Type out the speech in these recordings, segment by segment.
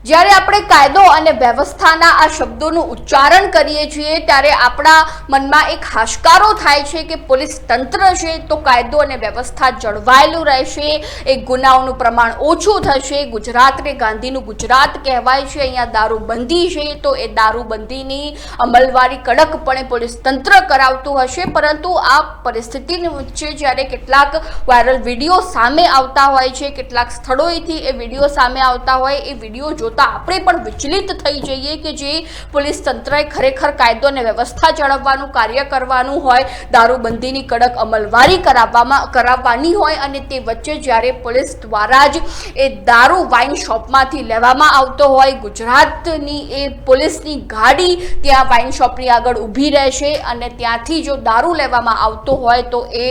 જ્યારે આપણે કાયદો અને વ્યવસ્થાના આ શબ્દોનું ઉચ્ચારણ કરીએ છીએ ત્યારે આપણા મનમાં એક હાશકારો થાય છે કે પોલીસ તંત્ર છે તો કાયદો અને વ્યવસ્થા જળવાયેલું રહેશે, એક ગુનાઓનું પ્રમાણ ઓછું થશે, ગુજરાતને ગાંધીનું ગુજરાત કહેવાય છે, અહીંયા દારૂબંધી છે તો એ દારૂબંધીની અમલવારી કડકપણે પોલીસ તંત્ર કરાવતું હશે. પરંતુ આ પરિસ્થિતિની વચ્ચે જ્યારે કેટલાક વાયરલ વિડીયો સામે આવતા હોય છે, કેટલાક સ્થળોએથી એ વિડીયો સામે આવતા હોય, એ વિડીયો જોતા આપણે પણ વિચલિત થઈ જઈએ કે જે પોલીસ તંત્રએ ખરેખર કાયદો અને વ્યવસ્થા જાળવવાનું કાર્ય કરવાનું હોય, દારૂબંધીની કડક અમલવારી કરાવવાની હોય અને તે વચ્ચે જ્યારે પોલીસ દ્વારા જ એ દારૂ વાઇન શોપમાંથી લેવામાં આવતો હોય, ગુજરાતની એ પોલીસની ગાડી ત્યાં વાઇન શોપની આગળ ઊભી રહેશે અને ત્યાંથી જો દારૂ લેવામાં આવતો હોય તો એ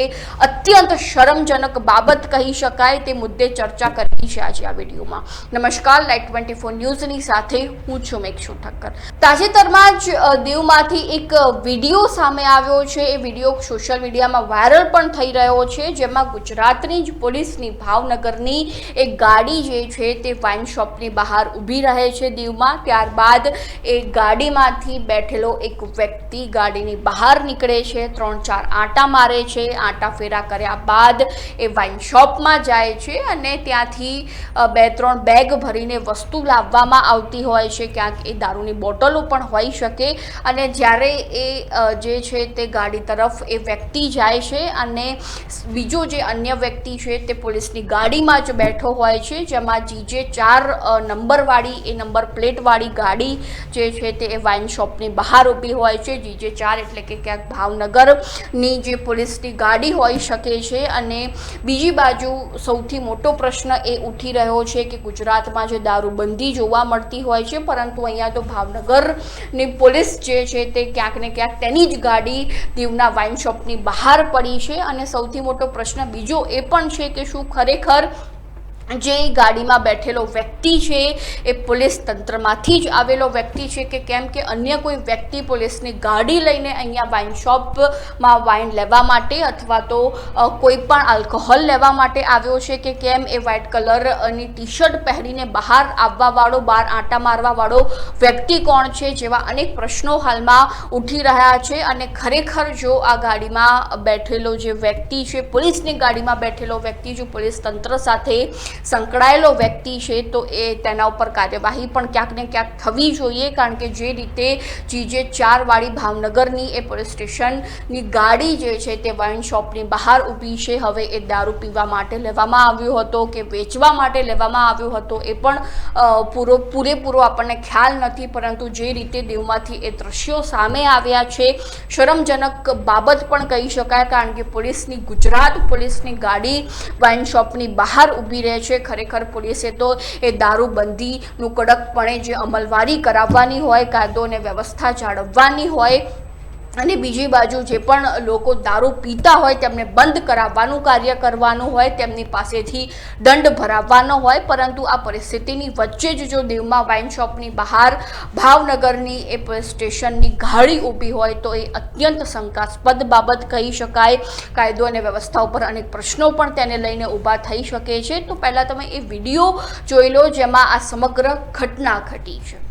અત્યંત શરમજનક બાબત કહી શકાય. તે મુદ્દે ચર્ચા કરવી છે આજે આ વિડીયોમાં. નમસ્કાર, લાઈટ 24 ન્યૂઝની સાથે હું છું મેક્ષુ ઠક્કર. તાજેતરમાં જ દીવમાંથી એક વિડીયો સામે આવ્યો છે. એ વિડીયો સોશિયલ મીડિયામાં વાયરલ પણ થઈ રહ્યો છે, જેમાં ગુજરાતની જ પોલીસની ભાવનગરની એક ગાડી જે છે તે વાઇન શોપની બહાર ઊભી રહે છે દીવમાં. ત્યારબાદ એ ગાડીમાંથી બેઠેલો એક વ્યક્તિ ગાડીની બહાર નીકળે છે, 3-4 આંટા મારે છે. આંટા ફેરા કર્યા બાદ એ વાઇન શોપમાં જાય છે અને ત્યાંથી 2-3 બેગ ભરીને વસ્તુ લાવવામાં આવતી હોય છે. ક્યાંક એ દારૂની બોટલો પણ હોઈ શકે અને જ્યારે એ જે છે તે ગાડી તરફ એ વ્યક્તિ જાય છે અને બીજો જે અન્ય વ્યક્તિ છે તે પોલીસની ગાડીમાં જ બેઠો હોય છે, જેમાં GJ4 નંબરવાળી એ નંબર પ્લેટવાળી ગાડી જે છે તે એ વાઇન શોપની બહાર ઊભી હોય છે. GJ4 એટલે કે ક્યાંક ભાવનગરની જે પોલીસની ગાડી હોઈ શકે છે. અને બીજી બાજુ સૌથી મોટો પ્રશ્ન એ ઉઠી રહ્યો છે કે ગુજરાતમાં જે દારૂબંધી જોવા મળતી હોય છે, પરંતુ અહીંયા તો ભાવનગરની પોલીસ જે છે તે ક્યાંક ને ક્યાંક તેની જ ગાડી દીવના વાઇન શોપની બહાર પડી છે. અને સૌથી મોટો પ્રશ્ન બીજો એ પણ છે કે શું ખરેખર જે ગાડીમાં બેઠેલો વ્યક્તિ છે એ પોલીસ તંત્રમાંથી જ આવેલો વ્યક્તિ છે કે કેમ, કે અન્ય કોઈ વ્યક્તિ પોલીસની ગાડી લઈને અહીંયા વાઇન શોપમાં વાઇન લેવા માટે અથવા તો કોઈ પણ આલ્કોહોલ લેવા માટે આવ્યો છે કે કેમ. એ વ્હાઇટ કલરની ટી-શર્ટ પહેરીને બહાર આવવાવાળો, બહાર આંટા મારવાવાળો વ્યક્તિ કોણ છે, જેવા અનેક પ્રશ્નો હાલમાં ઉઠી રહ્યા છે. અને ખરેખર જો આ ગાડીમાં બેઠેલો જે વ્યક્તિ છે, પોલીસની ગાડીમાં બેઠેલો વ્યક્તિ જો પોલીસ તંત્ર સાથે સંકળાયેલો વ્યક્તિ છે તો એ તેના ઉપર કાર્યવાહી પણ ક્યાંક ને ક્યાંક થવી જોઈએ. કારણ કે જે રીતે GJ4 વાળી ભાવનગરની એ પોલીસ સ્ટેશનની ગાડી જે છે તે વાઇન શોપની બહાર ઊભી છે, હવે એ દારૂ પીવા માટે લેવામાં આવ્યો હતો કે વેચવા માટે લેવામાં આવ્યો હતો એ પણ પૂરેપૂરો આપણને ખ્યાલ નથી. પરંતુ જે રીતે દીવમાંથી એ દ્રશ્યો સામે આવ્યા છે, શરમજનક બાબત પણ કહી શકાય. કારણ કે પોલીસની ગુજરાત પોલીસની ગાડી વાઇન શોપની બહાર ઊભી રહે છે. ખરેખર પોલીસે તો એ દારૂબંધીનું કડકપણે જે અમલવારી કરાવવાની હોય, કાયદો અને વ્યવસ્થા જાળવવાની હોય અને બીજી બાજુ જે પણ લોકો દારૂ પીતા હોય તેમને બંધ કરાવવાનું કાર્ય કરવાનું હોય, તેમની પાસેથી દંડ ભરાવવાનો હોય. પરંતુ આ પરિસ્થિતિની વચ્ચે જ જો દીવમાં વાઇન શોપની બહાર ભાવનગરની એ પોલીસ સ્ટેશનની ગાડી ઊભી હોય તો એ અત્યંત શંકાસ્પદ બાબત કહી શકાય. કાયદો અને વ્યવસ્થા ઉપર અનેક પ્રશ્નો પણ તેને લઈને ઊભા થઈ શકે છે. તો પહેલાં તમે એ વિડીયો જોઈ લો જેમાં આ સમગ્ર ઘટના ઘટી છે.